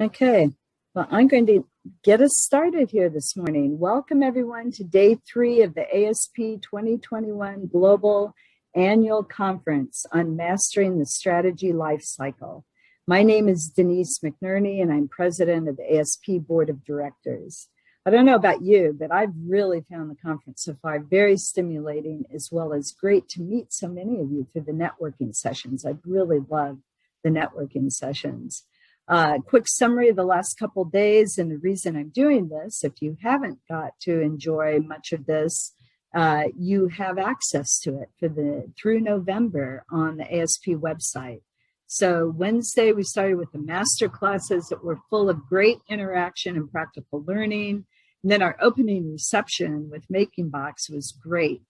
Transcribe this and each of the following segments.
Okay, well, I'm going to get us started here this morning. Welcome, everyone, to day 3 of the ASP 2021 Global Annual Conference on Mastering the Strategy Lifecycle. My name is Denise McNerney, and I'm president of the ASP Board of Directors. I don't know about you, but I've really found the conference so far very stimulating, as well as great to meet so many of you through the networking sessions. I've really loved the networking sessions. Quick summary of the last couple days and the reason I'm doing this. If you haven't got to enjoy much of this, you have access to it through November on the ASP website. So Wednesday, we started with the master classes that were full of great interaction and practical learning. And then our opening reception with Making Box was great.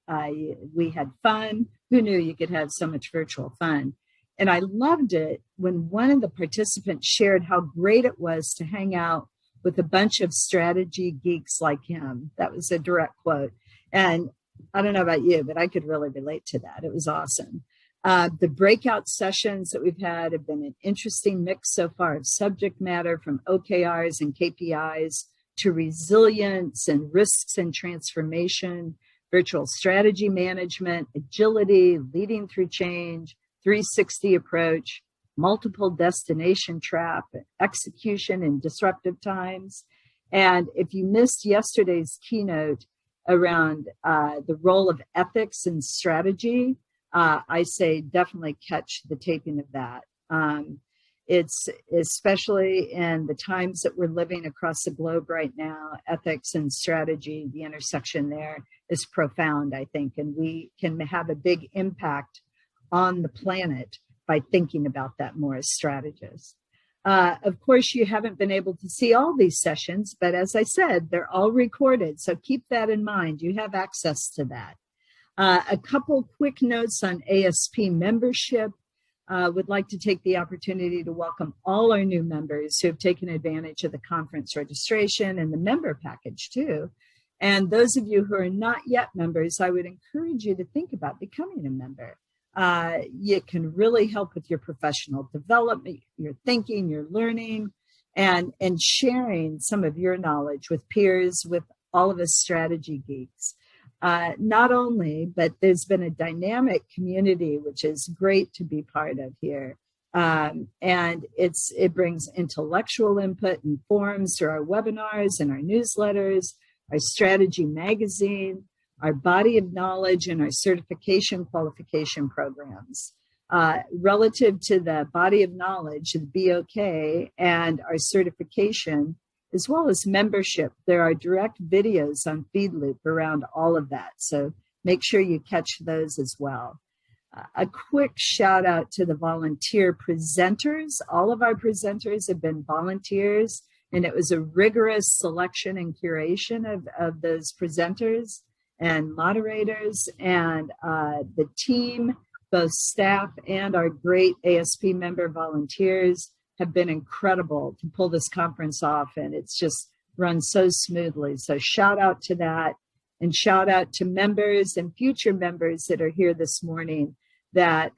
We had fun. Who knew you could have so much virtual fun? And I loved it when one of the participants shared how great it was to hang out with a bunch of strategy geeks like him. That was a direct quote. And I don't know about you, but I could really relate to that. It was awesome. The breakout sessions that we've had have been an interesting mix so far of subject matter, from OKRs and KPIs to resilience and risks and transformation, virtual strategy management, agility, leading through change, 360 approach, multiple destination trap, execution in disruptive times. And if you missed yesterday's keynote around the role of ethics and strategy, I say definitely catch the taping of that. It's especially in the times that we're living across the globe right now, ethics and strategy, the intersection there is profound, I think, and we can have a big impact on the planet by thinking about that more as strategists. Of course, you haven't been able to see all these sessions, but as I said, they're all recorded. So keep that in mind. You have access to that. A couple quick notes on ASP membership. Would like to take the opportunity to welcome all our new members who have taken advantage of the conference registration and the member package too. And those of you who are not yet members, I would encourage you to think about becoming a member. It can really help with your professional development, your thinking, your learning, and sharing some of your knowledge with peers, with all of us strategy geeks. Not only, but there's been a dynamic community, which is great to be part of here. And it brings intellectual input and forums through our webinars and our newsletters, our strategy magazine, our body of knowledge, and our certification qualification programs. Relative to the body of knowledge, the BOK, and our certification, as well as membership, there are direct videos on FeedLoop around all of that. So make sure you catch those as well. A quick shout out to the volunteer presenters. All of our presenters have been volunteers, and it was a rigorous selection and curation of those presenters and moderators, and the team, both staff and our great ASP member volunteers, have been incredible to pull this conference off, and it's just run so smoothly. So shout out to that, and shout out to members and future members that are here this morning, that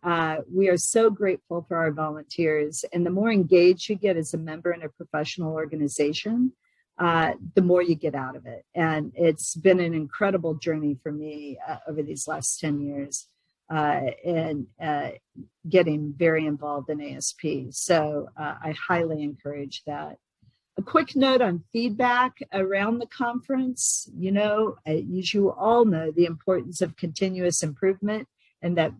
we are so grateful for our volunteers. And the more engaged you get as a member in a professional organization, the more you get out of it. And it's been an incredible journey for me over these last 10 years and getting very involved in ASP. So I highly encourage that. A quick note on feedback around the conference. You know, as you all know, the importance of continuous improvement and that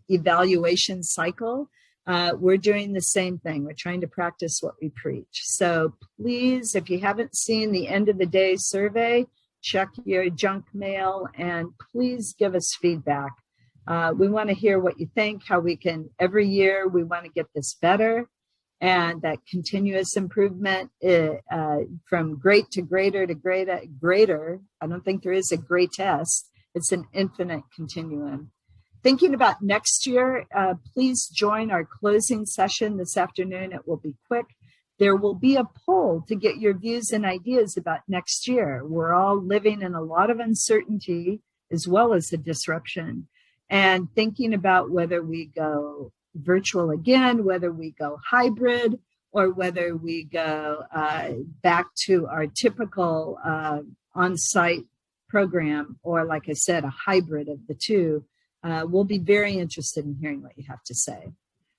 evaluation cycle. We're doing the same thing. We're trying to practice what we preach. So please, if you haven't seen the end of the day survey, check your junk mail and please give us feedback. We want to hear what you think, how we can, every year, we want to get this better. And that continuous improvement from great to greater to greater. I don't think there is a greatest. It's an infinite continuum. Thinking about next year, please join our closing session this afternoon. It will be quick. There will be a poll to get your views and ideas about next year. We're all living in a lot of uncertainty as well as a disruption, and thinking about whether we go virtual again, whether we go hybrid, or whether we go back to our typical on-site program, or like I said, a hybrid of the two, we'll be very interested in hearing what you have to say.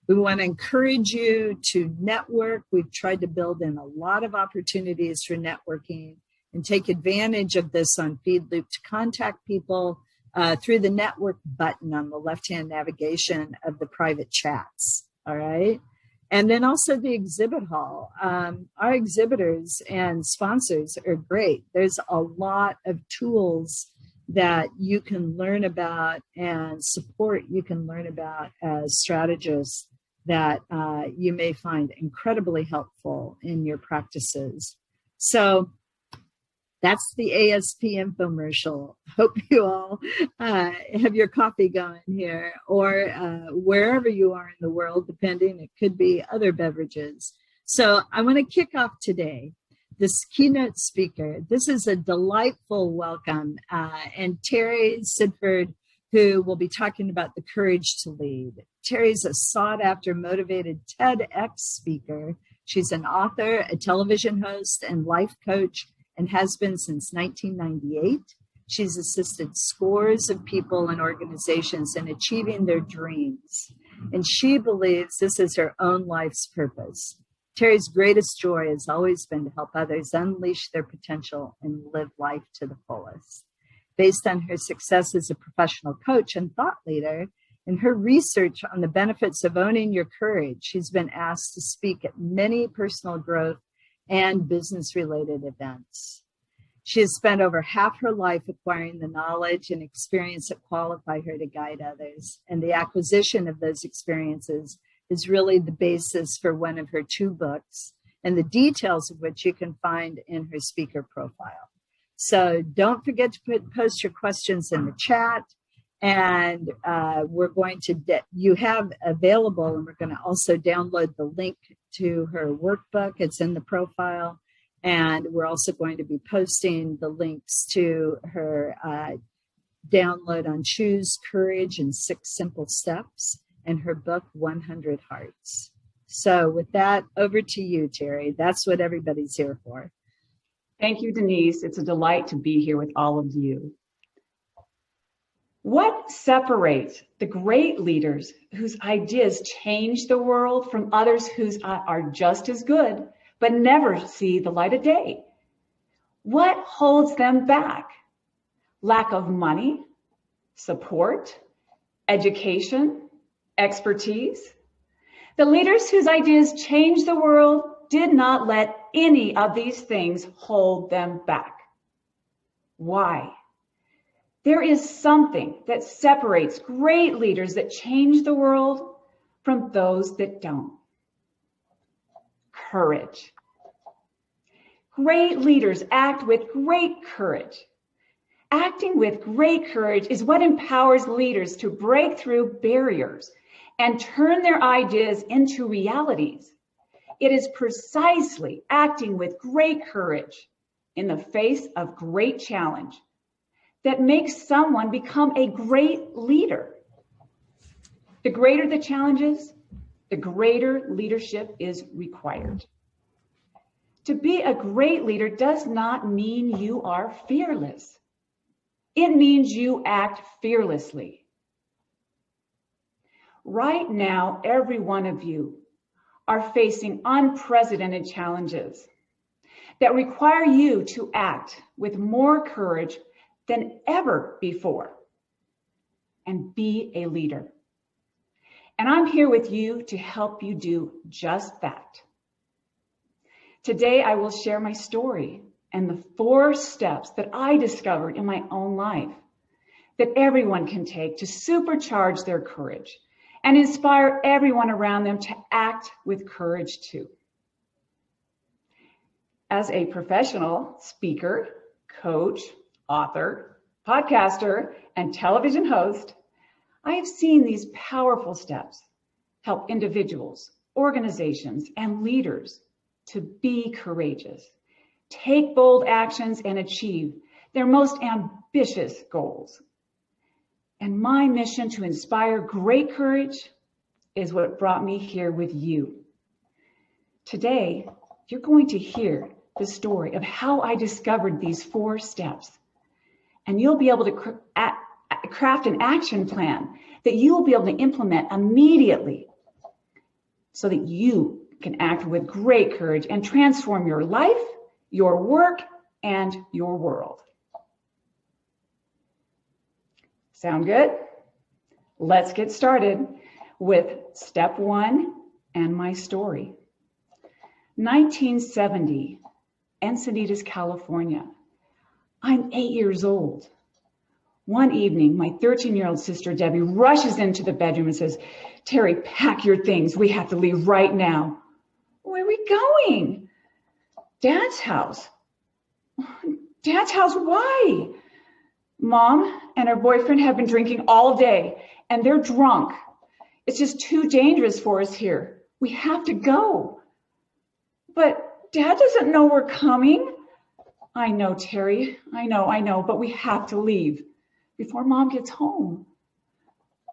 We want to encourage you to network. We've tried to build in a lot of opportunities for networking and take advantage of this on FeedLoop to contact people through the network button on the left-hand navigation of the private chats, all right? And then also the exhibit hall. Our exhibitors and sponsors are great. There's a lot of tools that you can learn about and support you can learn about as strategists that you may find incredibly helpful in your practices. So that's the ASP infomercial. Hope you all have your coffee going here, or wherever you are in the world, depending, it could be other beverages. So I want to kick off today this keynote speaker. This is a delightful welcome. And Terry Sidford, who will be talking about the courage to lead. Terry's a sought after, motivated TEDx speaker. She's an author, a television host, and life coach, and has been since 1998. She's assisted scores of people and organizations in achieving their dreams. And she believes this is her own life's purpose. Terry's greatest joy has always been to help others unleash their potential and live life to the fullest. Based on her success as a professional coach and thought leader, and her research on the benefits of owning your courage, she's been asked to speak at many personal growth and business-related events. She has spent over half her life acquiring the knowledge and experience that qualify her to guide others, and the acquisition of those experiences is really the basis for one of her 2 books, and the details of which you can find in her speaker profile. So don't forget to post your questions in the chat, and we're going to, you have available, and we're going to also download the link to her workbook. It's in the profile, and we're also going to be posting the links to her download on Choose Courage in 6 Simple Steps, and her book, 100 Hearts. So with that, over to you, Terry. That's what everybody's here for. Thank you, Denise. It's a delight to be here with all of you. What separates the great leaders whose ideas change the world from others whose are just as good, but never see the light of day? What holds them back? Lack of money, support, education, expertise? The leaders whose ideas change the world did not let any of these things hold them back. Why? There is something that separates great leaders that change the world from those that don't. Courage. Great leaders act with great courage. Acting with great courage is what empowers leaders to break through barriers and turn their ideas into realities. It is precisely acting with great courage in the face of great challenge that makes someone become a great leader. The greater the challenges, the greater leadership is required. To be a great leader does not mean you are fearless. It means you act fearlessly. Right now, every one of you are facing unprecedented challenges that require you to act with more courage than ever before and be a leader. And I'm here with you to help you do just that. Today, I will share my story and the 4 steps that I discovered in my own life that everyone can take to supercharge their courage and inspire everyone around them to act with courage too. As a professional speaker, coach, author, podcaster, and television host, I have seen these powerful steps help individuals, organizations, and leaders to be courageous, take bold actions, and achieve their most ambitious goals. And my mission to inspire great courage is what brought me here with you. Today, you're going to hear the story of how I discovered these 4 steps. And you'll be able to craft an action plan that you will be able to implement immediately so that you can act with great courage and transform your life, your work, and your world. Sound good? Let's get started with step 1 and my story. 1970, Encinitas, California. I'm 8 years old. One evening, my 13-year-old sister, Debbie, rushes into the bedroom and says, "Terry, pack your things. We have to leave right now." "Where are we going?" "Dad's house." "Dad's house? Why?" "Mom and her boyfriend have been drinking all day and they're drunk. It's just too dangerous for us here. We have to go." "But Dad doesn't know we're coming." "I know, Terry. I know, but we have to leave before Mom gets home."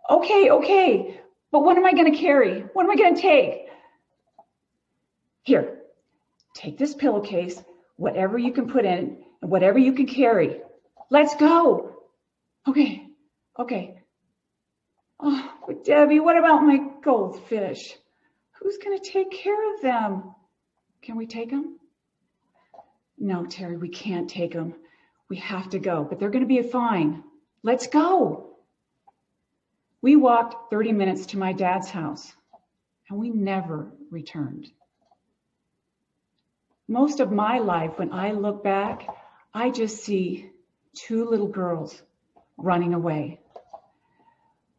Okay, but what am I going to carry? What am I going to take?" "Here, take this pillowcase, whatever you can put in and whatever you can carry. Let's go." Okay. "Oh, but Debbie, what about my goldfish? Who's going to take care of them? Can we take them?" "No, Terry, we can't take them. We have to go, but they're going to be fine. Let's go." We walked 30 minutes to my dad's house, and we never returned. Most of my life, when I look back, I just see 2 little girls running away.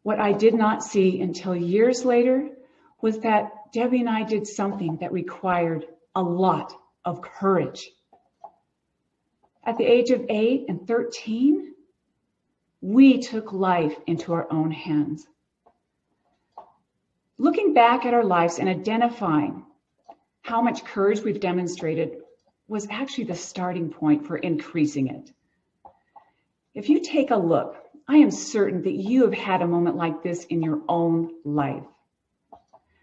What I did not see until years later was that Debbie and I did something that required a lot of courage. At the age of 8 and 13, we took life into our own hands. Looking back at our lives and identifying how much courage we've demonstrated was actually the starting point for increasing it. If you take a look, I am certain that you have had a moment like this in your own life.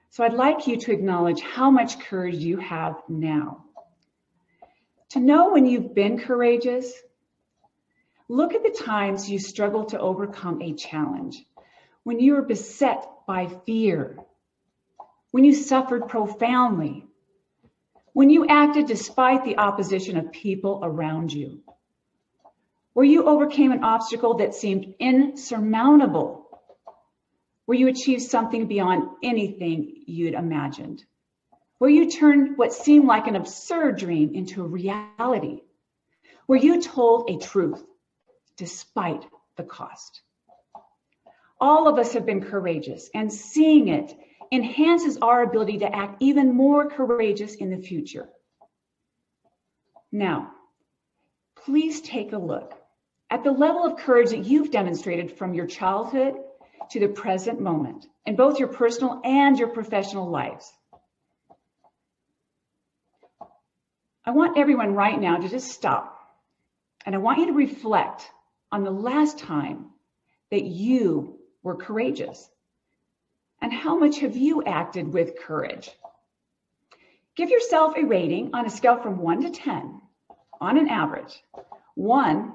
So I'd like you to acknowledge how much courage you have now. To know when you've been courageous, look at the times you struggled to overcome a challenge, when you were beset by fear, when you suffered profoundly, when you acted despite the opposition of people around you, where you overcame an obstacle that seemed insurmountable, where you achieved something beyond anything you'd imagined, where you turned what seemed like an absurd dream into a reality, where you told a truth despite the cost. All of us have been courageous, and seeing it enhances our ability to act even more courageous in the future. Now, please take a look at the level of courage that you've demonstrated from your childhood to the present moment in both your personal and your professional lives. I want everyone right now to just stop, and I want you to reflect on the last time that you were courageous. And how much have you acted with courage? Give yourself a rating on a scale from 1 to 10, on an average. 1,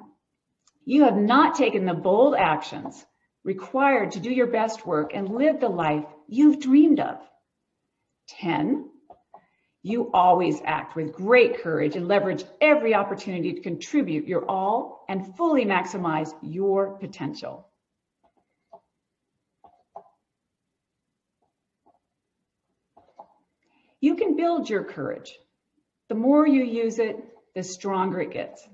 you have not taken the bold actions required to do your best work and live the life you've dreamed of. 10, you always act with great courage and leverage every opportunity to contribute your all and fully maximize your potential. You can build your courage. The more you use it, the stronger it gets.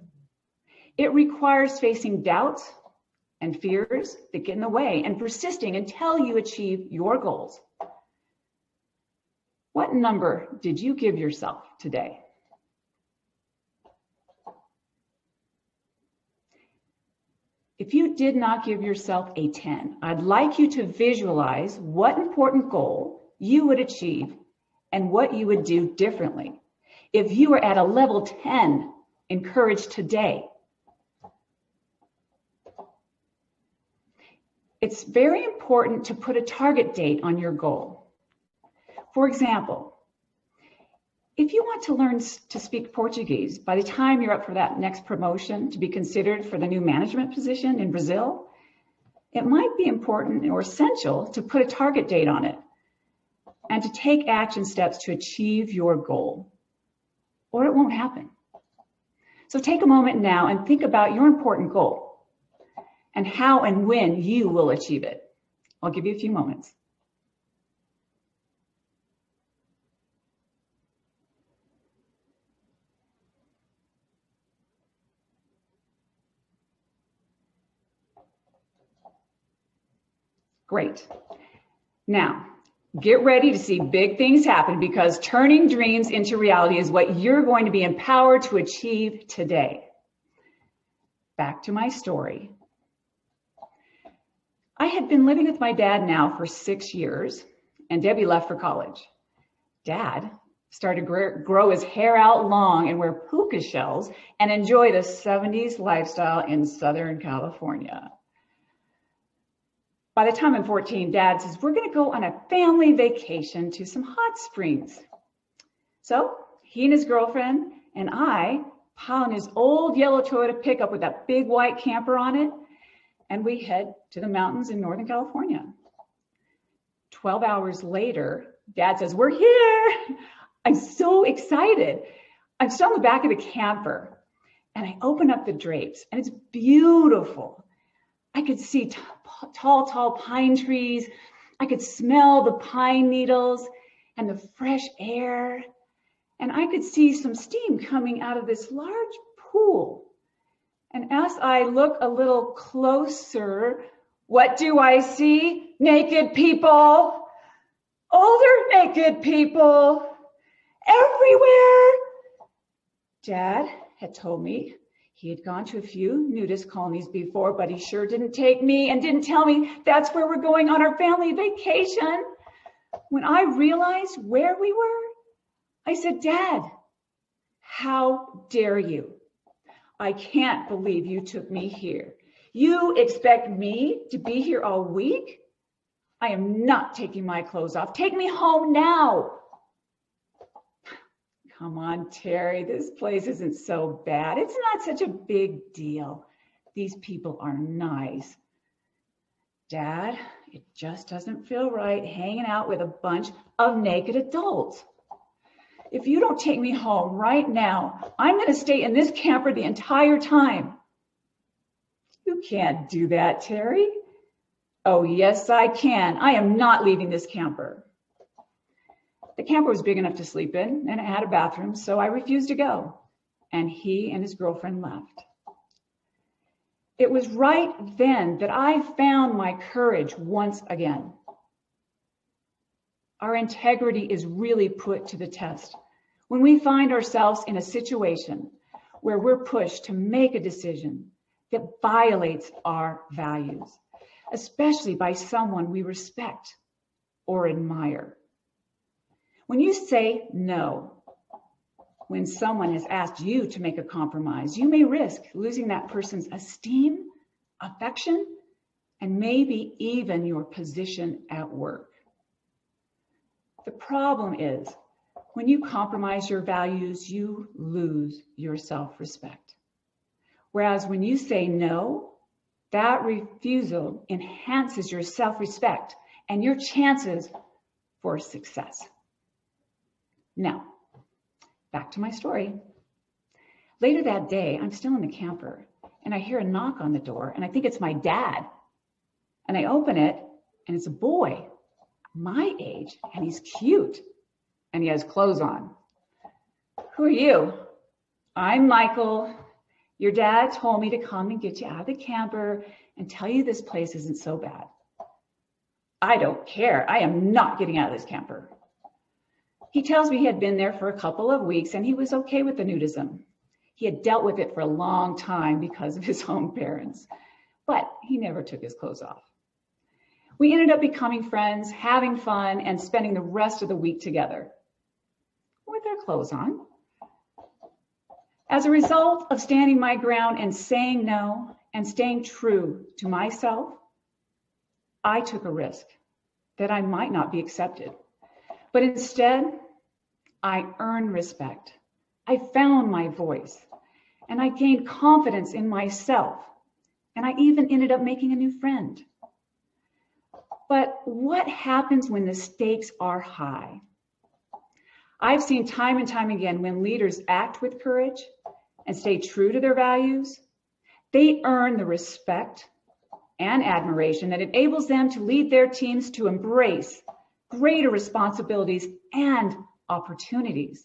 It requires facing doubts and fears that get in the way and persisting until you achieve your goals. What number did you give yourself today? If you did not give yourself a 10, I'd like you to visualize what important goal you would achieve and what you would do differently if you were at a level 10 in courage today. It's very important to put a target date on your goal. For example, If you want to learn to speak Portuguese by the time you're up for that next promotion to be considered for the new management position in Brazil, it might be important or essential to put a target date on it and to take action steps to achieve your goal, or it won't happen. So take a moment now and think about your important goal and how and when you will achieve it. I'll give you a few moments. Great. Now, get ready to see big things happen, because turning dreams into reality is what you're going to be empowered to achieve today. Back to my story. I had been living with my dad now for 6 years, and Debbie left for college. Dad started to grow his hair out long and wear puka shells and enjoy the 70s lifestyle in Southern California. By the time I'm 14, Dad says, we're going to go on a family vacation to some hot springs. So he and his girlfriend and I pile in his old yellow Toyota pickup with that big white camper on it, and we head to the mountains in Northern California. 12 hours later, Dad says, we're here. I'm so excited. I'm still in the back of the camper, and I open up the drapes, and it's beautiful. I could see tall pine trees. I could smell the pine needles and the fresh air. And I could see some steam coming out of this large pool. And as I look a little closer, what do I see? Naked people, older naked people everywhere. Dad had told me he had gone to a few nudist colonies before, but he sure didn't take me and didn't tell me that's where we're going on our family vacation. When I realized where we were, I said, Dad, how dare you? I can't believe you took me here. You expect me to be here all week? I am not taking my clothes off. Take me home now. Come on, Terry, this place isn't so bad. It's not such a big deal. These people are nice. Dad, it just doesn't feel right hanging out with a bunch of naked adults. If you don't take me home right now, I'm going to stay in this camper the entire time. You can't do that, Terry. Oh, yes, I can. I am not leaving this camper. The camper was big enough to sleep in, and it had a bathroom, so I refused to go. And he and his girlfriend left. It was right then that I found my courage once again. Our integrity is really put to the test when we find ourselves in a situation where we're pushed to make a decision that violates our values, especially by someone we respect or admire. When you say no, when someone has asked you to make a compromise, you may risk losing that person's esteem, affection, and maybe even your position at work. The problem is, when you compromise your values, you lose your self-respect. Whereas when you say no, that refusal enhances your self-respect and your chances for success. Now, back to my story. Later that day, I'm still in the camper, and I hear a knock on the door, and I think it's my dad. And I open it, and it's a boy my age, and he's cute, and he has clothes on. Who are you? I'm Michael. Your dad told me to come and get you out of the camper and tell you this place isn't so bad. I don't care. I am not getting out of this camper. He tells me he had been there for a couple of weeks and he was okay with the nudism. He had dealt with it for a long time because of his own parents, but he never took his clothes off. We ended up becoming friends, having fun, and spending the rest of the week together with our clothes on. As a result of standing my ground and saying no and staying true to myself, I took a risk that I might not be accepted. But instead, I earned respect. I found my voice, and I gained confidence in myself, and I even ended up making a new friend. But what happens when the stakes are high? I've seen time and time again when leaders act with courage and stay true to their values, they earn the respect and admiration that enables them to lead their teams to embrace greater responsibilities and opportunities.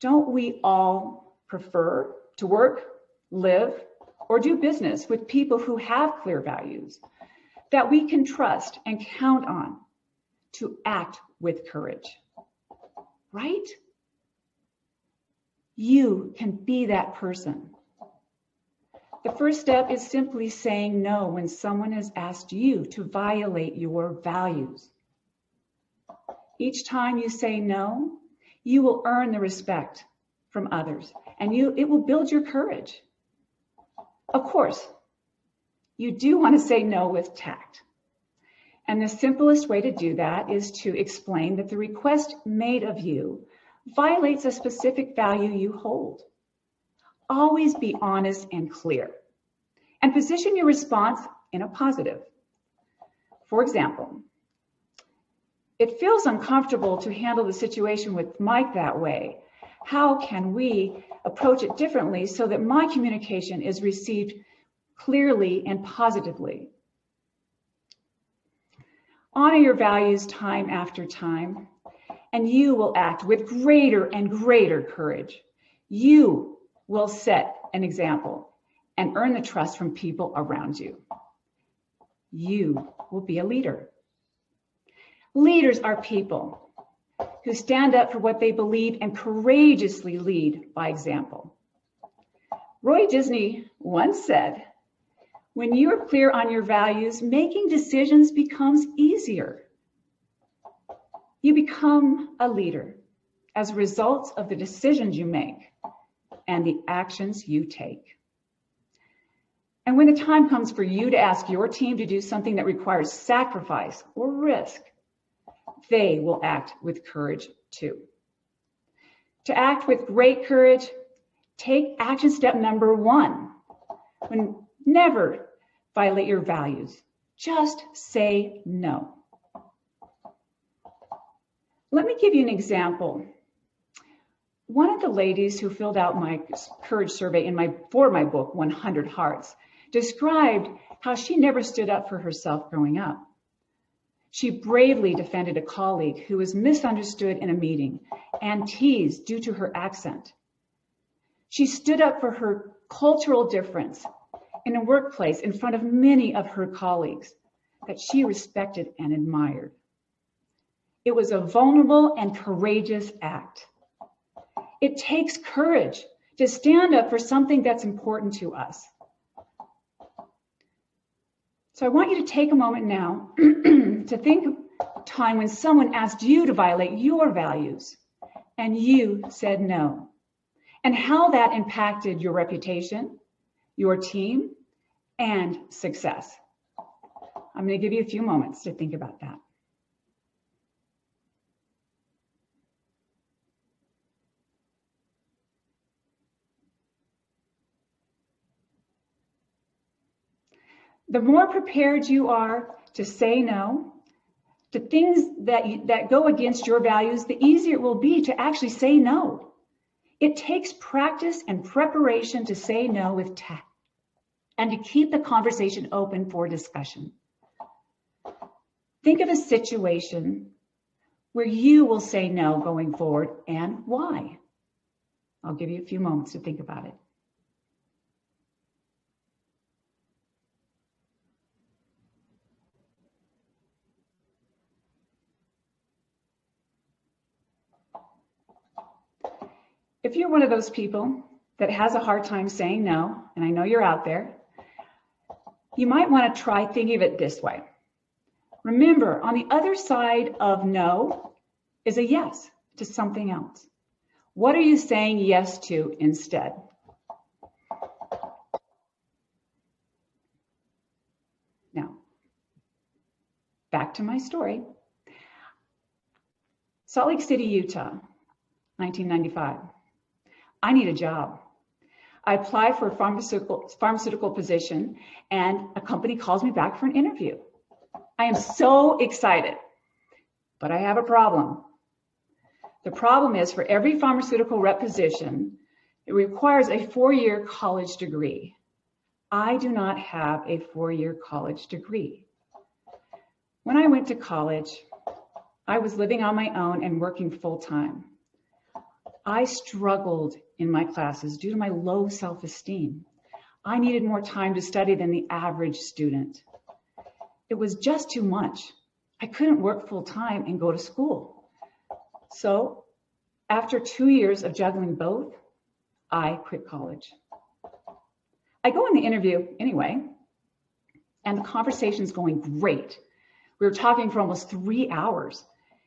Don't we all prefer to work, live, or do business with people who have clear values that we can trust and count on to act with courage? Right? You can be that person. The first step is simply saying no when someone has asked you to violate your values. Each time you say no, you will earn the respect from others, and it will build your courage. Of course, you do want to say no with tact. And the simplest way to do that is to explain that the request made of you violates a specific value you hold. Always be honest and clear, and position your response in a positive. For example, it feels uncomfortable to handle the situation with Mike that way. How can we approach it differently so that my communication is received clearly and positively? Honor your values time after time, and you will act with greater and greater courage. You will set an example and earn the trust from people around you. You will be a leader. Leaders are people who stand up for what they believe and courageously lead by example. Roy Disney once said, "When you are clear on your values, making decisions becomes easier." You become a leader as a result of the decisions you make and the actions you take. And when the time comes for you to ask your team to do something that requires sacrifice or risk, they will act with courage too. To act with great courage, take action step number 1. Never violate your values. Just say no. Let me give you an example. One of the ladies who filled out my courage survey for my book, 100 Hearts, described how she never stood up for herself growing up. She bravely defended a colleague who was misunderstood in a meeting and teased due to her accent. She stood up for her cultural difference in a workplace in front of many of her colleagues that she respected and admired. It was a vulnerable and courageous act. It takes courage to stand up for something that's important to us. So I want you to take a moment now to think of a time when someone asked you to violate your values and you said no, and how that impacted your reputation, your team, and success. I'm going to give you a few moments to think about that. The more prepared you are to say no to things that go against your values, the easier it will be to actually say no. It takes practice and preparation to say no with tact and to keep the conversation open for discussion. Think of a situation where you will say no going forward and why. I'll give you a few moments to think about it. If you're one of those people that has a hard time saying no, and I know you're out there, you might want to try thinking of it this way. Remember, on the other side of no is a yes to something else. What are you saying yes to instead? Now, back to my story. Salt Lake City, Utah, 1995. I need a job. I apply for a pharmaceutical position, and a company calls me back for an interview. I am so excited, but I have a problem. The problem is, for every pharmaceutical rep position, it requires a 4-year college degree. I do not have a 4-year college degree. When I went to college, I was living on my own and working full-time. I struggled in my classes due to my low self-esteem. I needed more time to study than the average student. It was just too much. I couldn't work full-time and go to school. So after 2 years of juggling both, I quit college. I go in the interview anyway, and the conversation's going great. We were talking for almost 3 hours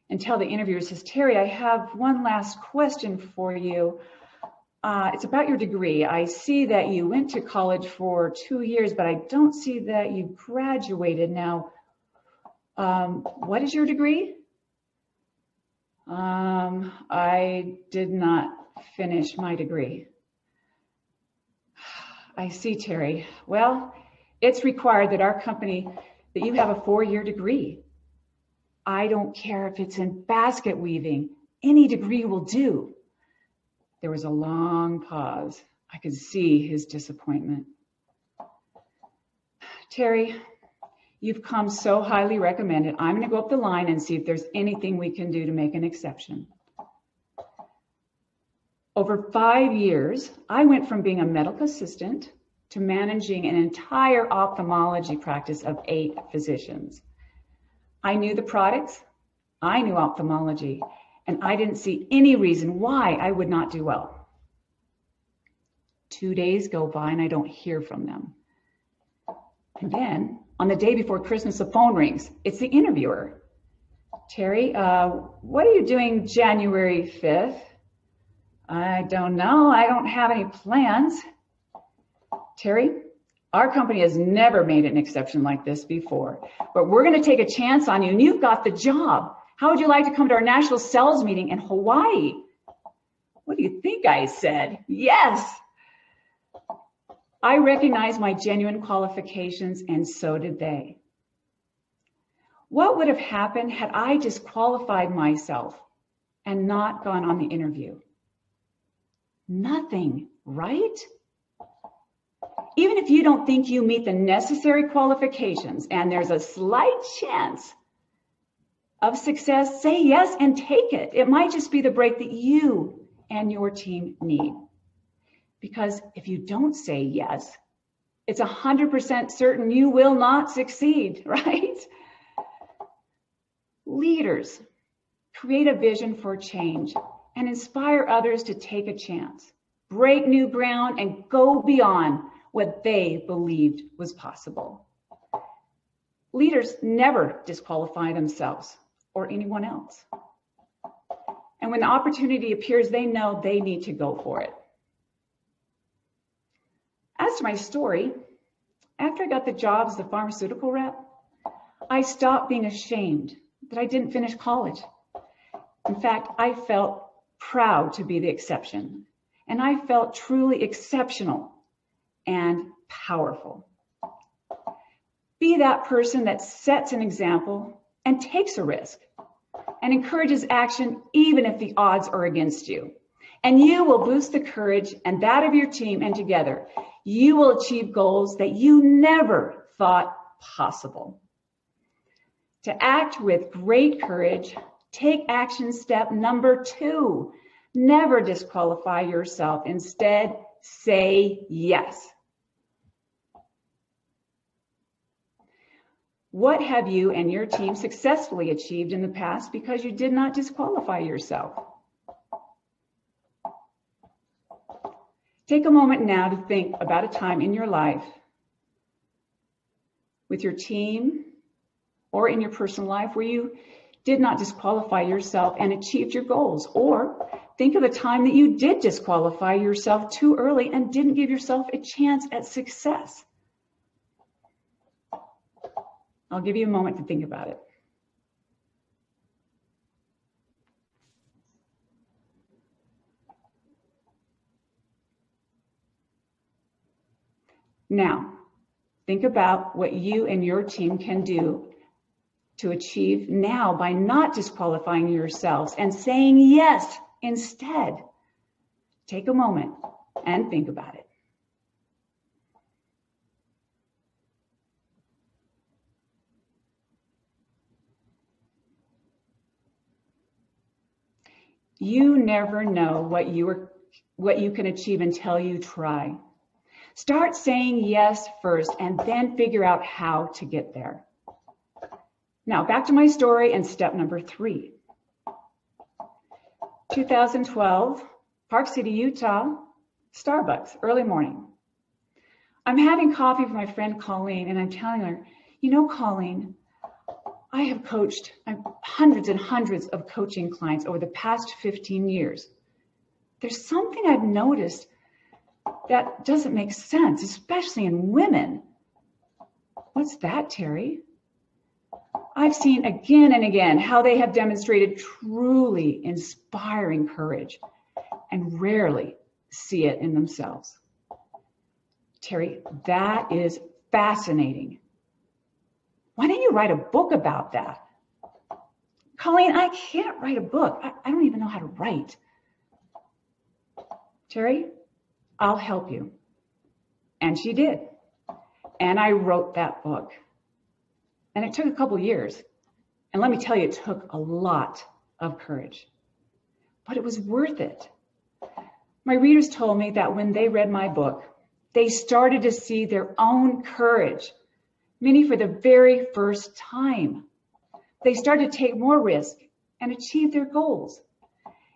until the interviewer says, "Terry, I have one last question for you. It's about your degree. I see that you went to college for 2 years, but I don't see that you graduated. Now, what is your degree?" "I did not finish my degree." "I see, Terry. Well, it's required that our company, that you have a 4-year degree. I don't care if it's in basket weaving. Any degree will do." There was a long pause. I could see his disappointment. "Terry, you've come so highly recommended. I'm going to go up the line and see if there's anything we can do to make an exception." Over 5 years, I went from being a medical assistant to managing an entire ophthalmology practice of 8 physicians. I knew the products, I knew ophthalmology, and I didn't see any reason why I would not do well. 2 days go by and I don't hear from them. And then on the day before Christmas, the phone rings. It's the interviewer. "Terry, what are you doing January 5th? "I don't know. I don't have any plans." "Terry, our company has never made an exception like this before, but we're going to take a chance on you, and you've got the job. How would you like to come to our national sales meeting in Hawaii?" What do you think I said? Yes. I recognized my genuine qualifications, and so did they. What would have happened had I disqualified myself and not gone on the interview? Nothing, right? Even if you don't think you meet the necessary qualifications and there's a slight chance of success, say yes and take it. It might just be the break that you and your team need. Because if you don't say yes, it's 100% certain you will not succeed, right? Leaders create a vision for change and inspire others to take a chance, break new ground, and go beyond what they believed was possible. Leaders never disqualify themselves or anyone else. And when the opportunity appears, they know they need to go for it. As to my story, after I got the job as the pharmaceutical rep, I stopped being ashamed that I didn't finish college. In fact, I felt proud to be the exception, and I felt truly exceptional and powerful. Be that person that sets an example and takes a risk and encourages action even if the odds are against you. And you will boost the courage and that of your team, and together you will achieve goals that you never thought possible. To act with great courage, take action step number 2. Never disqualify yourself. Instead, say yes. What have you and your team successfully achieved in the past because you did not disqualify yourself? Take a moment now to think about a time in your life with your team or in your personal life where you did not disqualify yourself and achieved your goals. Or think of a time that you did disqualify yourself too early and didn't give yourself a chance at success. I'll give you a moment to think about it. Now, think about what you and your team can do to achieve now by not disqualifying yourselves and saying yes instead. Take a moment and think about it. You never know what you can achieve until you try. Start saying yes first and then figure out how to get there. Now, back to my story and step number 3. 2012, Park City, Utah, Starbucks, early morning. I'm having coffee with my friend Colleen, and I'm telling her, you know, Colleen, I have coached hundreds and hundreds of coaching clients over the past 15 years. There's something I've noticed that doesn't make sense, especially in women. What's that, Terry? I've seen again and again how they have demonstrated truly inspiring courage and rarely see it in themselves. Terry, that is fascinating. Why don't you write a book about that? Colleen, I can't write a book. I don't even know how to write. Terry, I'll help you. And she did. And I wrote that book. And it took a couple years. And let me tell you, it took a lot of courage. But it was worth it. My readers told me that when they read my book, they started to see their own courage, many for the very first time. They started to take more risk and achieve their goals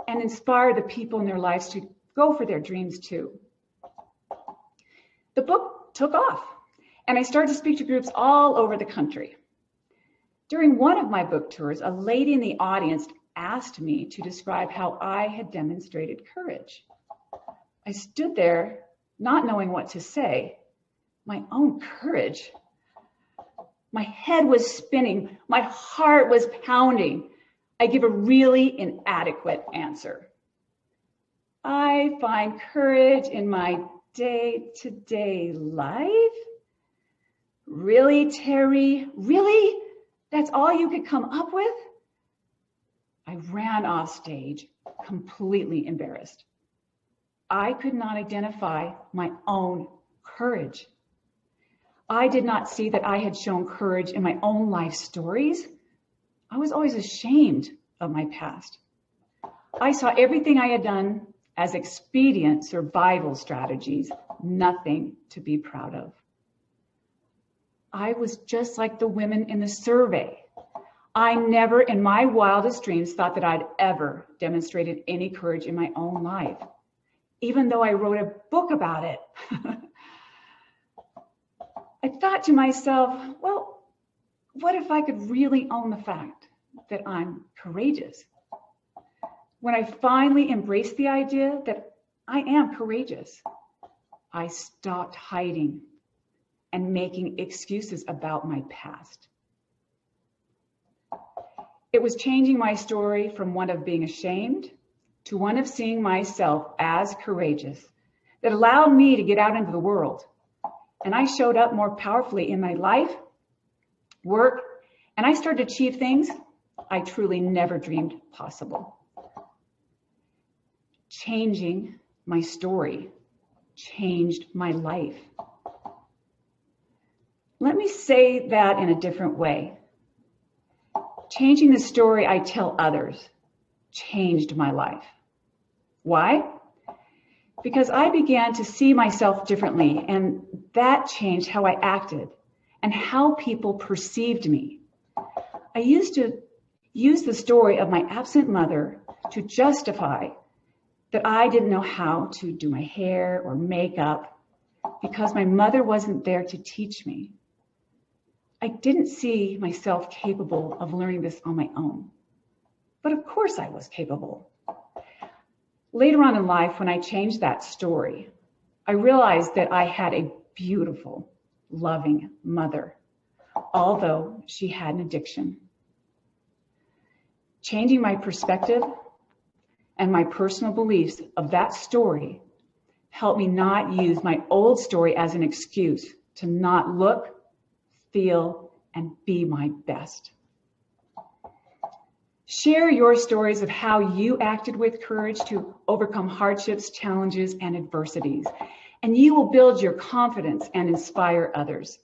and inspire the people in their lives to go for their dreams too. The book took off, and I started to speak to groups all over the country. During one of my book tours, a lady in the audience asked me to describe how I had demonstrated courage. I stood there not knowing what to say. My own courage. My head was spinning. My heart was pounding. I give a really inadequate answer. I find courage in my day-to-day life? Really, Terry? Really? That's all you could come up with? I ran off stage, completely embarrassed. I could not identify my own courage. I did not see that I had shown courage in my own life stories. I was always ashamed of my past. I saw everything I had done as expedient survival strategies, nothing to be proud of. I was just like the women in the survey. I never in my wildest dreams thought that I'd ever demonstrated any courage in my own life, even though I wrote a book about it. I thought to myself, well, what if I could really own the fact that I'm courageous? When I finally embraced the idea that I am courageous, I stopped hiding and making excuses about my past. It was changing my story from one of being ashamed to one of seeing myself as courageous that allowed me to get out into the world. And I showed up more powerfully in my life, work, and I started to achieve things I truly never dreamed possible. Changing my story changed my life. Let me say that in a different way. Changing the story I tell others changed my life. Why? Because I began to see myself differently, and that changed how I acted and how people perceived me. I used to use the story of my absent mother to justify that I didn't know how to do my hair or makeup because my mother wasn't there to teach me. I didn't see myself capable of learning this on my own. But of course I was capable. Later on in life, when I changed that story, I realized that I had a beautiful, loving mother, although she had an addiction. Changing my perspective and my personal beliefs of that story helped me not use my old story as an excuse to not look, feel, and be my best. Share your stories of how you acted with courage to overcome hardships, challenges, and adversities, and you will build your confidence and inspire others.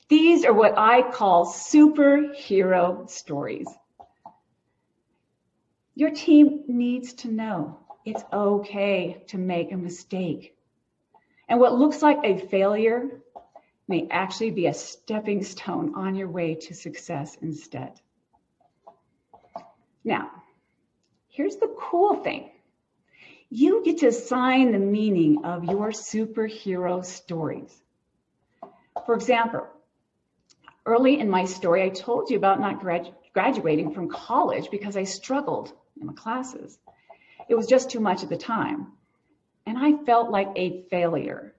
These are what I call superhero stories. Your team needs to know it's okay to make a mistake. And what looks like a failure may actually be a stepping stone on your way to success instead. Now, here's the cool thing. You get to assign the meaning of your superhero stories. For example, early in my story, I told you about not graduating from college because I struggled in my classes. It was just too much at the time, and I felt like a failure.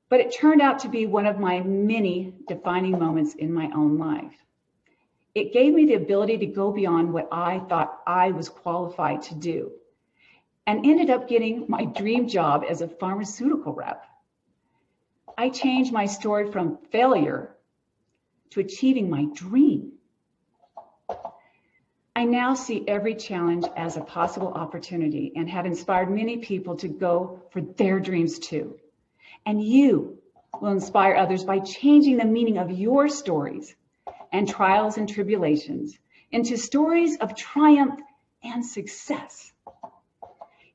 But it turned out to be one of my many defining moments in my own life. It gave me the ability to go beyond what I thought I was qualified to do, and ended up getting my dream job as a pharmaceutical rep. I changed my story from failure to achieving my dream. I now see every challenge as a possible opportunity and have inspired many people to go for their dreams too. And you will inspire others by changing the meaning of your stories and trials and tribulations into stories of triumph and success.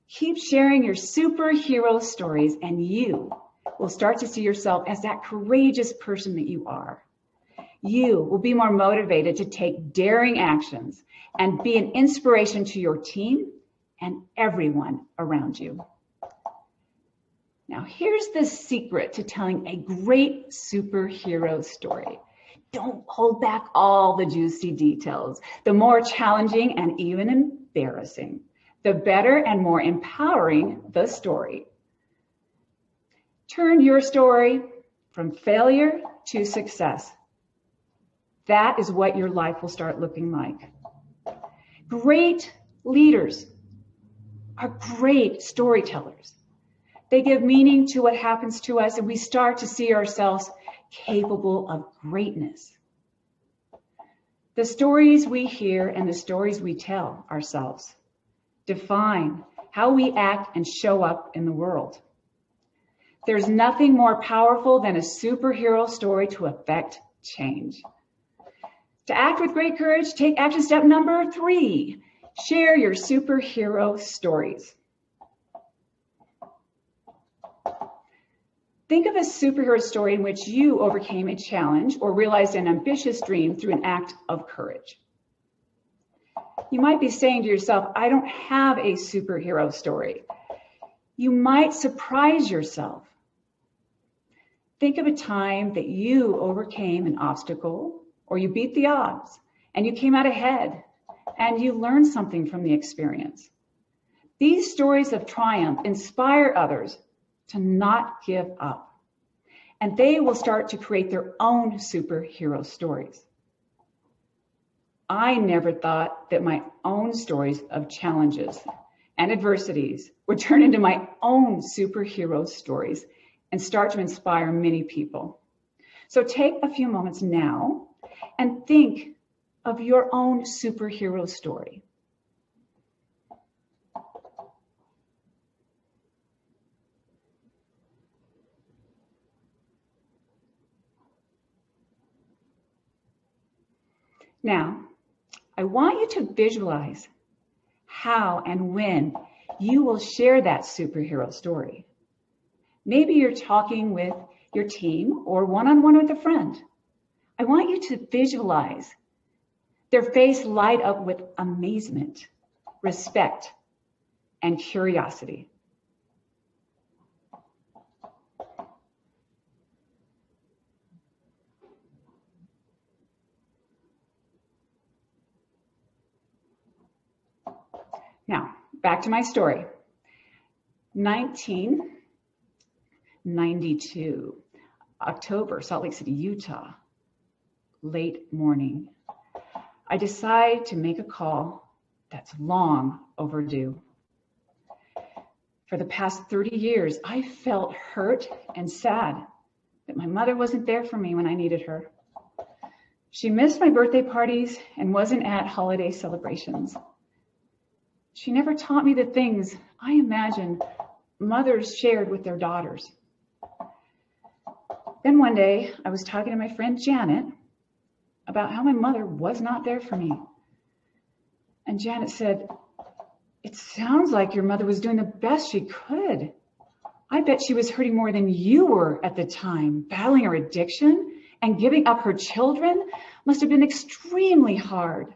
Keep sharing your superhero stories and you will start to see yourself as that courageous person that you are. You will be more motivated to take daring actions and be an inspiration to your team and everyone around you. Now, here's the secret to telling a great superhero story. Don't hold back all the juicy details. The more challenging and even embarrassing, the better and more empowering the story. Turn your story from failure to success. That is what your life will start looking like. Great leaders are great storytellers. They give meaning to what happens to us, and we start to see ourselves capable of greatness. The stories we hear and the stories we tell ourselves define how we act and show up in the world. There's nothing more powerful than a superhero story to affect change. To act with great courage, take action step number 3. Share your superhero stories. Think of a superhero story in which you overcame a challenge or realized an ambitious dream through an act of courage. You might be saying to yourself, I don't have a superhero story. You might surprise yourself. Think of a time that you overcame an obstacle or you beat the odds and you came out ahead and you learned something from the experience. These stories of triumph inspire others to not give up, and they will start to create their own superhero stories. I never thought that my own stories of challenges and adversities would turn into my own superhero stories and start to inspire many people. So take a few moments now and think of your own superhero story. Now, I want you to visualize how and when you will share that superhero story. Maybe you're talking with your team or one-on-one with a friend. I want you to visualize their face light up with amazement, respect, and curiosity. Now, back to my story. 1992, October, Salt Lake City, Utah, late morning. I decide to make a call that's long overdue. For the past 30 years, I felt hurt and sad that my mother wasn't there for me when I needed her. She missed my birthday parties and wasn't at holiday celebrations. She never taught me the things I imagine mothers shared with their daughters. Then one day, I was talking to my friend Janet about how my mother was not there for me. And Janet said, "It sounds like your mother was doing the best she could. I bet she was hurting more than you were at the time. Battling her addiction and giving up her children must have been extremely hard."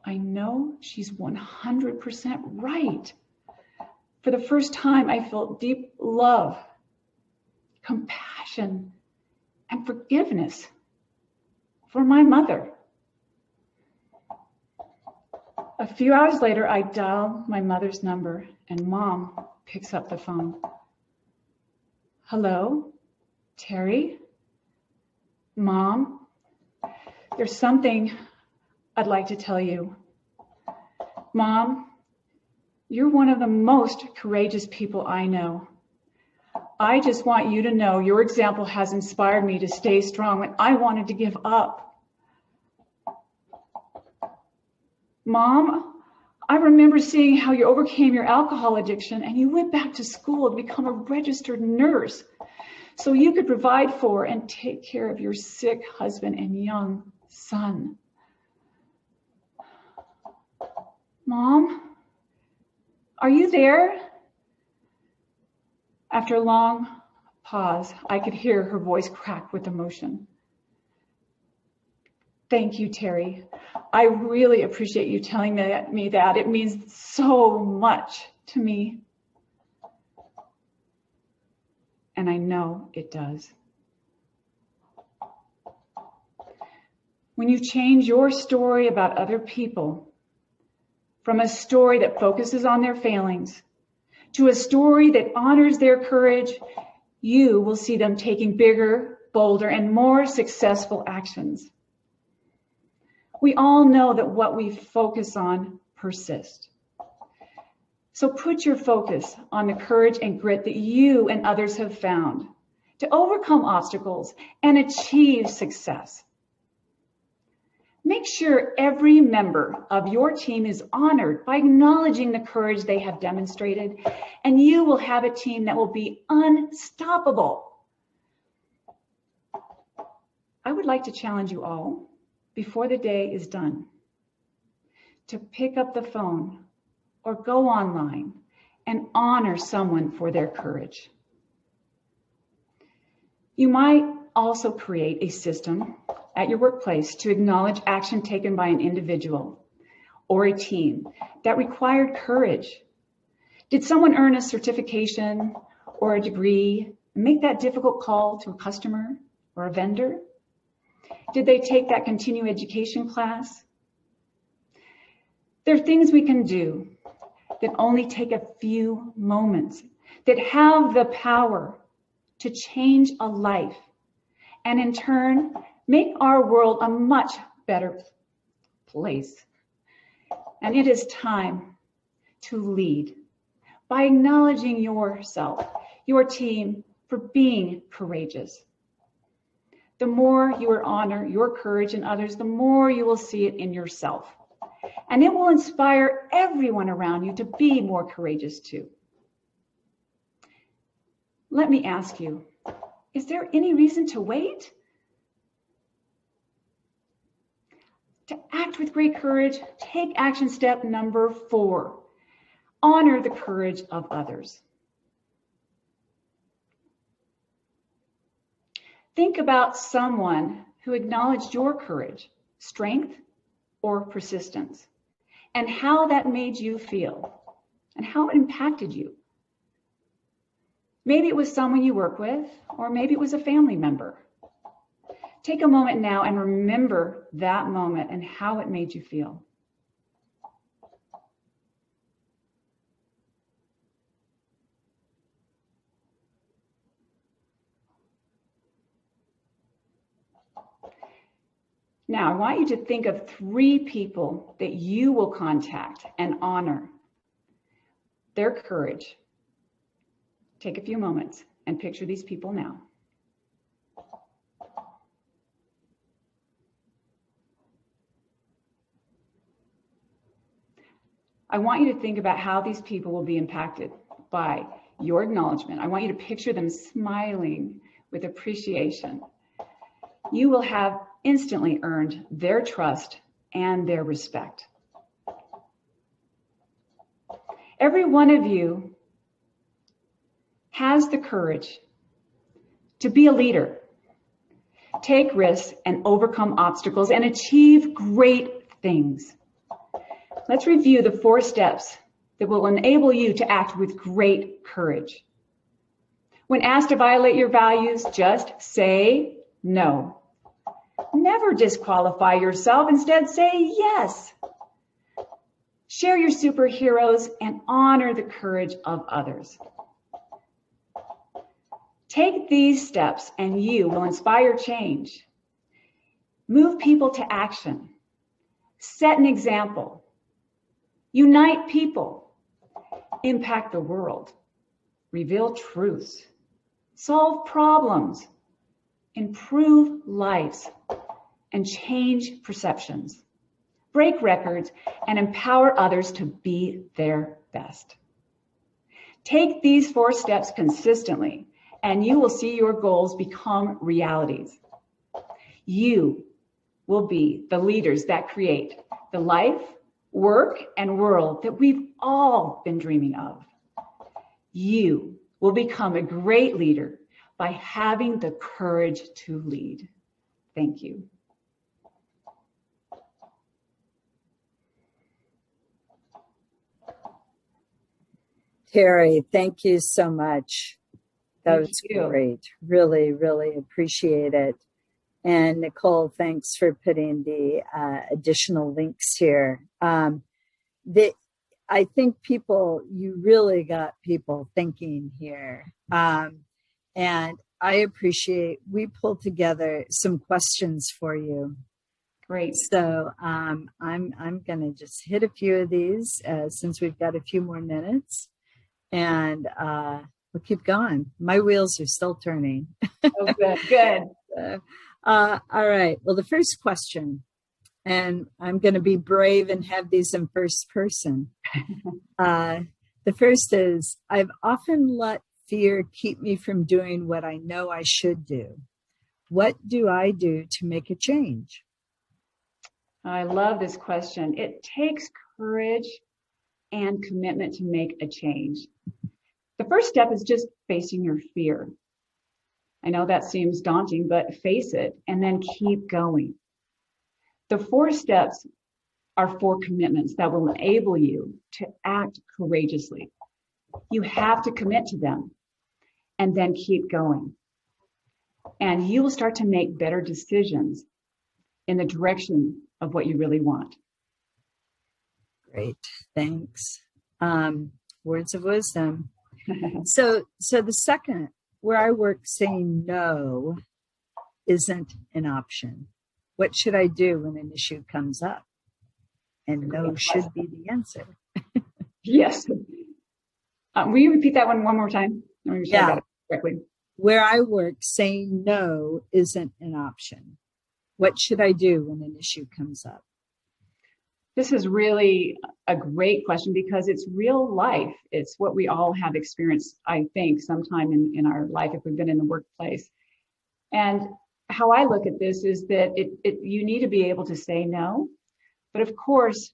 I know she's 100% right. For the first time, I felt deep love, compassion, and forgiveness for my mother. A few hours later, I dial my mother's number and Mom picks up the phone. "Hello, Terry? Mom, there's something I'd like to tell you. Mom, you're one of the most courageous people I know. I just want you to know your example has inspired me to stay strong when I wanted to give up. Mom, I remember seeing how you overcame your alcohol addiction and you went back to school to become a registered nurse so you could provide for and take care of your sick husband and young son. Mom, are you there?" After a long pause, I could hear her voice crack with emotion. "Thank you, Terry. I really appreciate you telling me that. It means so much to me." And I know it does. When you change your story about other people from a story that focuses on their failings to a story that honors their courage, you will see them taking bigger, bolder, and more successful actions. We all know that what we focus on persists. So put your focus on the courage and grit that you and others have found to overcome obstacles and achieve success. Make sure every member of your team is honored by acknowledging the courage they have demonstrated, and you will have a team that will be unstoppable. I would like to challenge you all, before the day is done, to pick up the phone or go online and honor someone for their courage. You might also create a system at your workplace to acknowledge action taken by an individual or a team that required courage. Did someone earn a certification or a degree and make that difficult call to a customer or a vendor? Did they take that continuing education class? There are things we can do that only take a few moments, that have the power to change a life, and in turn, make our world a much better place. And it is time to lead by acknowledging yourself, your team, for being courageous. The more you honor your courage in others, the more you will see it in yourself. And it will inspire everyone around you to be more courageous too. Let me ask you, is there any reason to wait? To act with great courage, take action step number 4. Honor the courage of others. Think about someone who acknowledged your courage, strength, or persistence, and how that made you feel, and how it impacted you. Maybe it was someone you work with, or maybe it was a family member. Take a moment now and remember that moment and how it made you feel. Now, I want you to think of 3 people that you will contact and honor. their courage. Take a few moments and picture these people now. I want you to think about how these people will be impacted by your acknowledgement. I want you to picture them smiling with appreciation. You will have instantly earned their trust and their respect. Every one of you has the courage to be a leader, take risks and overcome obstacles and achieve great things. Let's review the 4 steps that will enable you to act with great courage. When asked to violate your values, just say no. Never disqualify yourself. Instead, say yes. Share your superheroes and honor the courage of others. Take these steps and you will inspire change. Move people to action. Set an example. Unite people. Impact the world. Reveal truths. Solve problems. Improve lives. And change perceptions. Break records and empower others to be their best. Take these 4 steps consistently, and you will see your goals become realities. You will be the leaders that create the life, work, and world that we've all been dreaming of. You will become a great leader by having the courage to lead. Thank you. Terry, thank you so much. That was Thank you. great. Really, really appreciate it. And Nicole, thanks for putting the additional links here. I think you really got people thinking here. And I appreciate, we pulled together some questions for you. Great. So I'm going to just hit a few of these since we've got a few more minutes. And we'll keep going. My wheels are still turning. Oh, good, good. All right. Well, the first question, and I'm going to be brave and have these in first person. The first is, I've often let fear keep me from doing what I know I should do. What do I do to make a change? I love this question. It takes courage and commitment to make a change. The first step is just facing your fear. I know that seems daunting, but face it and then keep going. The 4 steps are 4 commitments that will enable you to act courageously. You have to commit to them and then keep going. And you will start to make better decisions in the direction of what you really want. Great. Thanks. Words of wisdom. So the second, where I work, saying no isn't an option. What should I do when an issue comes up? And no should be the answer. Yes. Will you repeat that one more time? Yeah. I got it correctly. Where I work, saying no isn't an option. What should I do when an issue comes up? This is really a great question because it's real life. It's what we all have experienced, I think, sometime in our life if we've been in the workplace. And how I look at this is that you need to be able to say no. But of course,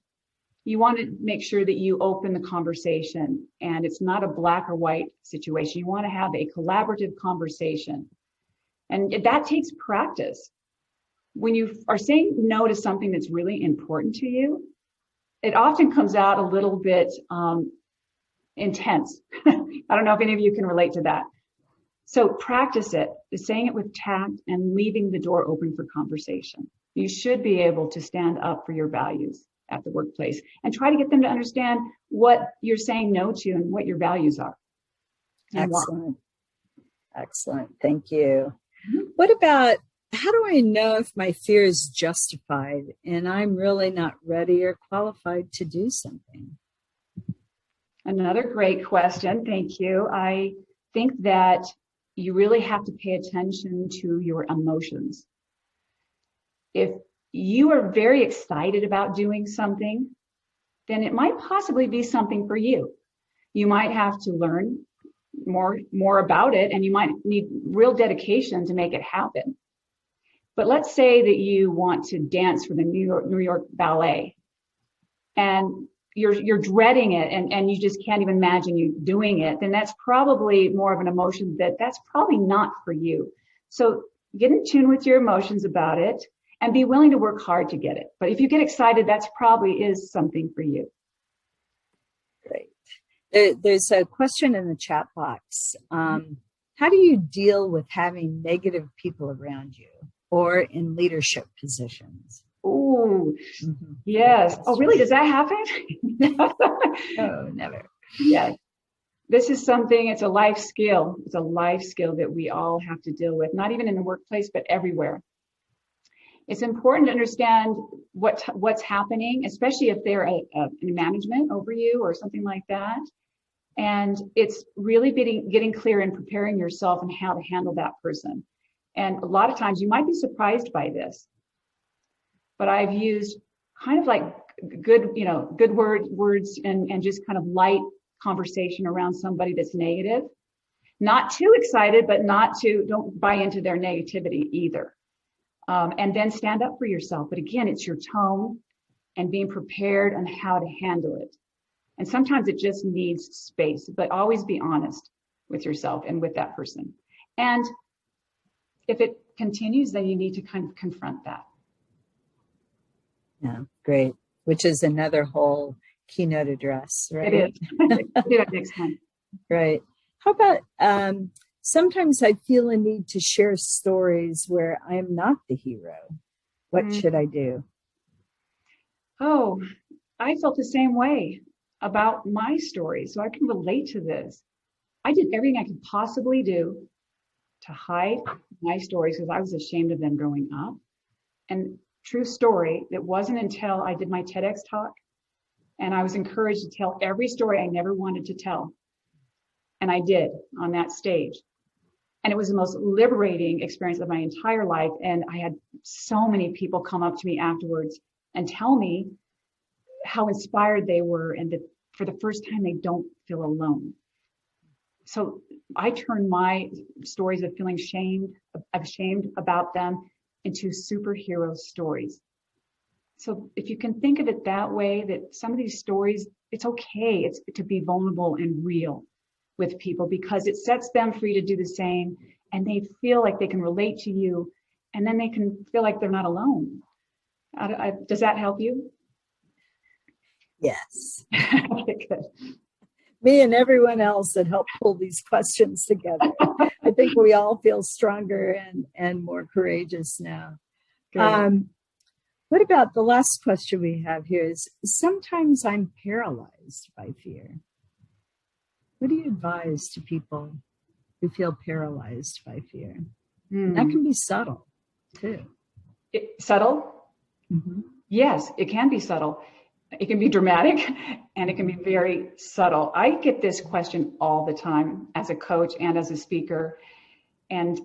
you want to make sure that you open the conversation and it's not a black or white situation. You want to have a collaborative conversation. And that takes practice. When you are saying no to something that's really important to you, it often comes out a little bit intense. I don't know if any of you can relate to that. So practice it, saying it with tact and leaving the door open for conversation. You should be able to stand up for your values at the workplace and try to get them to understand what you're saying no to and what your values are. Excellent. Excellent. Thank you. What about, how do I know if my fear is justified and I'm really not ready or qualified to do something? Another great question. Thank you. I think that you really have to pay attention to your emotions. If you are very excited about doing something, then it might possibly be something for you. You might have to learn more about it, and you might need real dedication to make it happen. But let's say that you want to dance for the New York Ballet, and you're dreading it, and you just can't even imagine you doing it. Then that's probably more of an emotion that's probably not for you. So get in tune with your emotions about it, and be willing to work hard to get it. But if you get excited, that's probably is something for you. Great. There's a question in the chat box. How do you deal with having negative people around you or in leadership positions? Oh, yes. Oh, really? Does that happen? No, never. Yes. This is something, it's a life skill. It's a life skill that we all have to deal with, not even in the workplace, but everywhere. It's important to understand what's happening, especially if they're in management over you or something like that. And it's really getting clear and preparing yourself on how to handle that person. And a lot of times you might be surprised by this, but I've used kind of like good words and just kind of light conversation around somebody that's negative. Not too excited, but don't buy into their negativity either. And then stand up for yourself. But again, it's your tone and being prepared on how to handle it. And sometimes it just needs space, but always be honest with yourself and with that person. And if it continues, then you need to kind of confront that. Yeah, great. Which is another whole keynote address, right? It is. Do it next time. Right. How about sometimes I feel a need to share stories where I am not the hero. What should I do? Oh, I felt the same way about my story, so I can relate to this. I did everything I could possibly do to hide my stories because I was ashamed of them growing up. And true story, it wasn't until I did my TEDx talk and I was encouraged to tell every story I never wanted to tell. And I did on that stage. And it was the most liberating experience of my entire life. And I had so many people come up to me afterwards and tell me how inspired they were and that for the first time, they don't feel alone. So I turned my stories of feeling ashamed about them into superhero stories. So if you can think of it that way, that some of these stories, it's okay. It's to be vulnerable and real with people because it sets them free to do the same and they feel like they can relate to you and then they can feel like they're not alone. Does that help you? Yes. Okay, good. Me and everyone else that helped pull these questions together. I think we all feel stronger and more courageous now. What about the last question we have here is, sometimes I'm paralyzed by fear. What do you advise to people who feel paralyzed by fear? That can be subtle too. Subtle? Mm-hmm. Yes, it can be subtle. It can be dramatic and it can be very subtle. I get this question all the time as a coach and as a speaker. And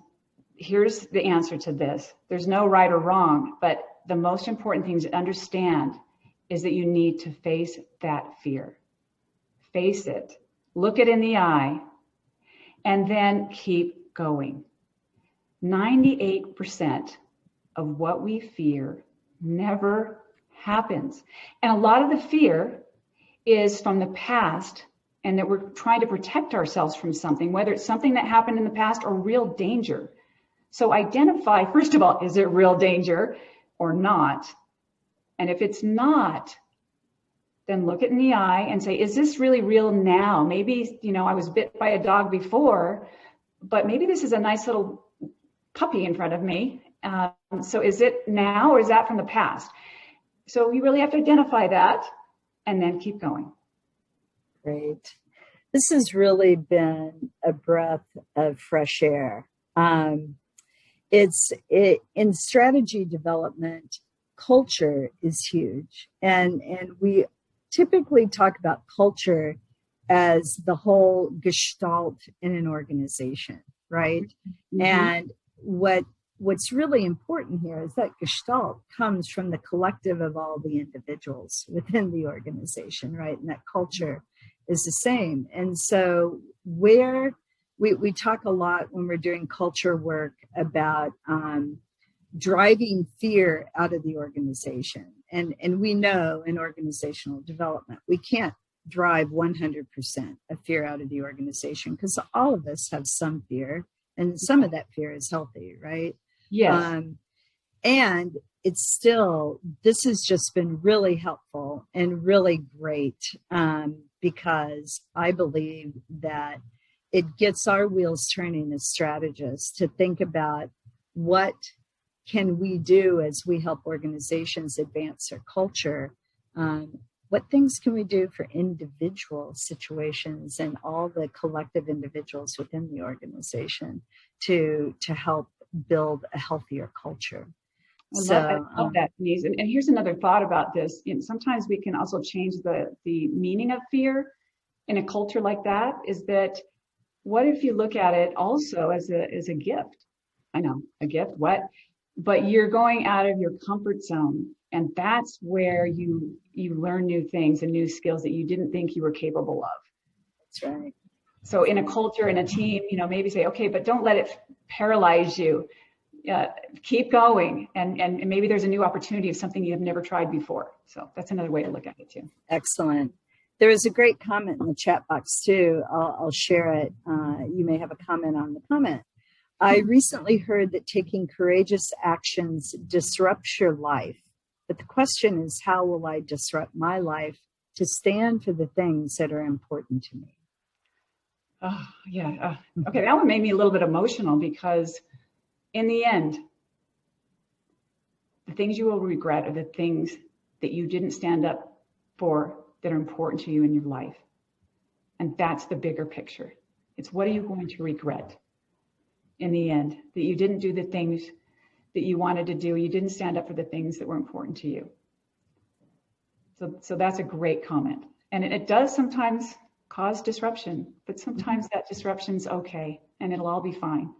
here's the answer to this. There's no right or wrong, but the most important thing to understand is that you need to face that fear. Face it, look it in the eye, and then keep going. 98% of what we fear never happens. And a lot of the fear is from the past and that we're trying to protect ourselves from something, whether it's something that happened in the past or real danger. So identify, first of all, is it real danger or not? And if it's not, then look it in the eye and say, is this really real now? Maybe, I was bit by a dog before, but maybe this is a nice little puppy in front of me. So is it now or is that from the past? So you really have to identify that and then keep going. Great. This has really been a breath of fresh air. In strategy development, culture is huge. And we typically talk about culture as the whole gestalt in an organization, right? Mm-hmm. And what's really important here is that gestalt comes from the collective of all the individuals within the organization, right? And that culture is the same. And so where we talk a lot when we're doing culture work about driving fear out of the organization. And we know in organizational development, we can't drive 100% of fear out of the organization because all of us have some fear, and some of that fear is healthy, right? Yes. And it's still, this has just been really helpful and really great because I believe that it gets our wheels turning as strategists to think about what can we do as we help organizations advance their culture. What things can we do for individual situations and all the collective individuals within the organization to help build a healthier culture? I love that, Denise. And here's another thought about this. Sometimes we can also change the meaning of fear in a culture like that. Is that, what if you look at it also as a gift? I know, a gift, what? But you're going out of your comfort zone. And that's where you learn new things and new skills that you didn't think you were capable of. That's right. So in a culture, in a team, maybe say, okay, but don't let it paralyze you. Keep going. And maybe there's a new opportunity of something you've never tried before. So that's another way to look at it too. Excellent. There is a great comment in the chat box too. I'll share it. You may have a comment on the comment. I recently heard that taking courageous actions disrupts your life. But the question is, how will I disrupt my life to stand for the things that are important to me? Oh, yeah. Okay, that one made me a little bit emotional because in the end, the things you will regret are the things that you didn't stand up for that are important to you in your life. And that's the bigger picture. It's what are you going to regret in the end, that you didn't do the things that you wanted to do. You didn't stand up for the things that were important to you. So that's a great comment. And it does sometimes cause disruption, but sometimes that disruption's okay and it'll all be fine.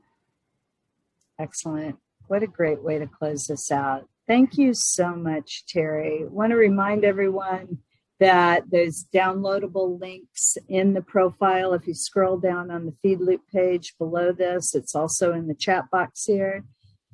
Excellent. What a great way to close this out. Thank you so much, Terry. I want to remind everyone that there's downloadable links in the profile. If you scroll down on the feed loop page below this, it's also in the chat box here.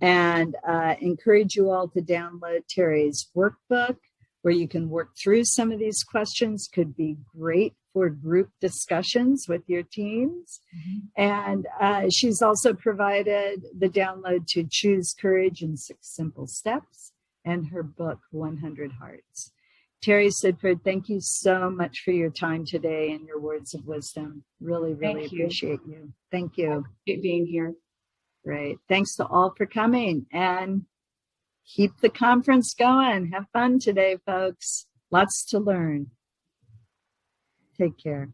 And encourage you all to download Terry's workbook, where you can work through some of these questions. Could be great for group discussions with your teams. Mm-hmm. And she's also provided the download to Choose Courage in 6 Simple Steps and her book, 100 Hearts. Terry Sidford, thank you so much for your time today and your words of wisdom. Really appreciate you. Thank you. I appreciate being here. Great. Thanks to all for coming, and keep the conference going. Have fun today, folks. Lots to learn. Take care.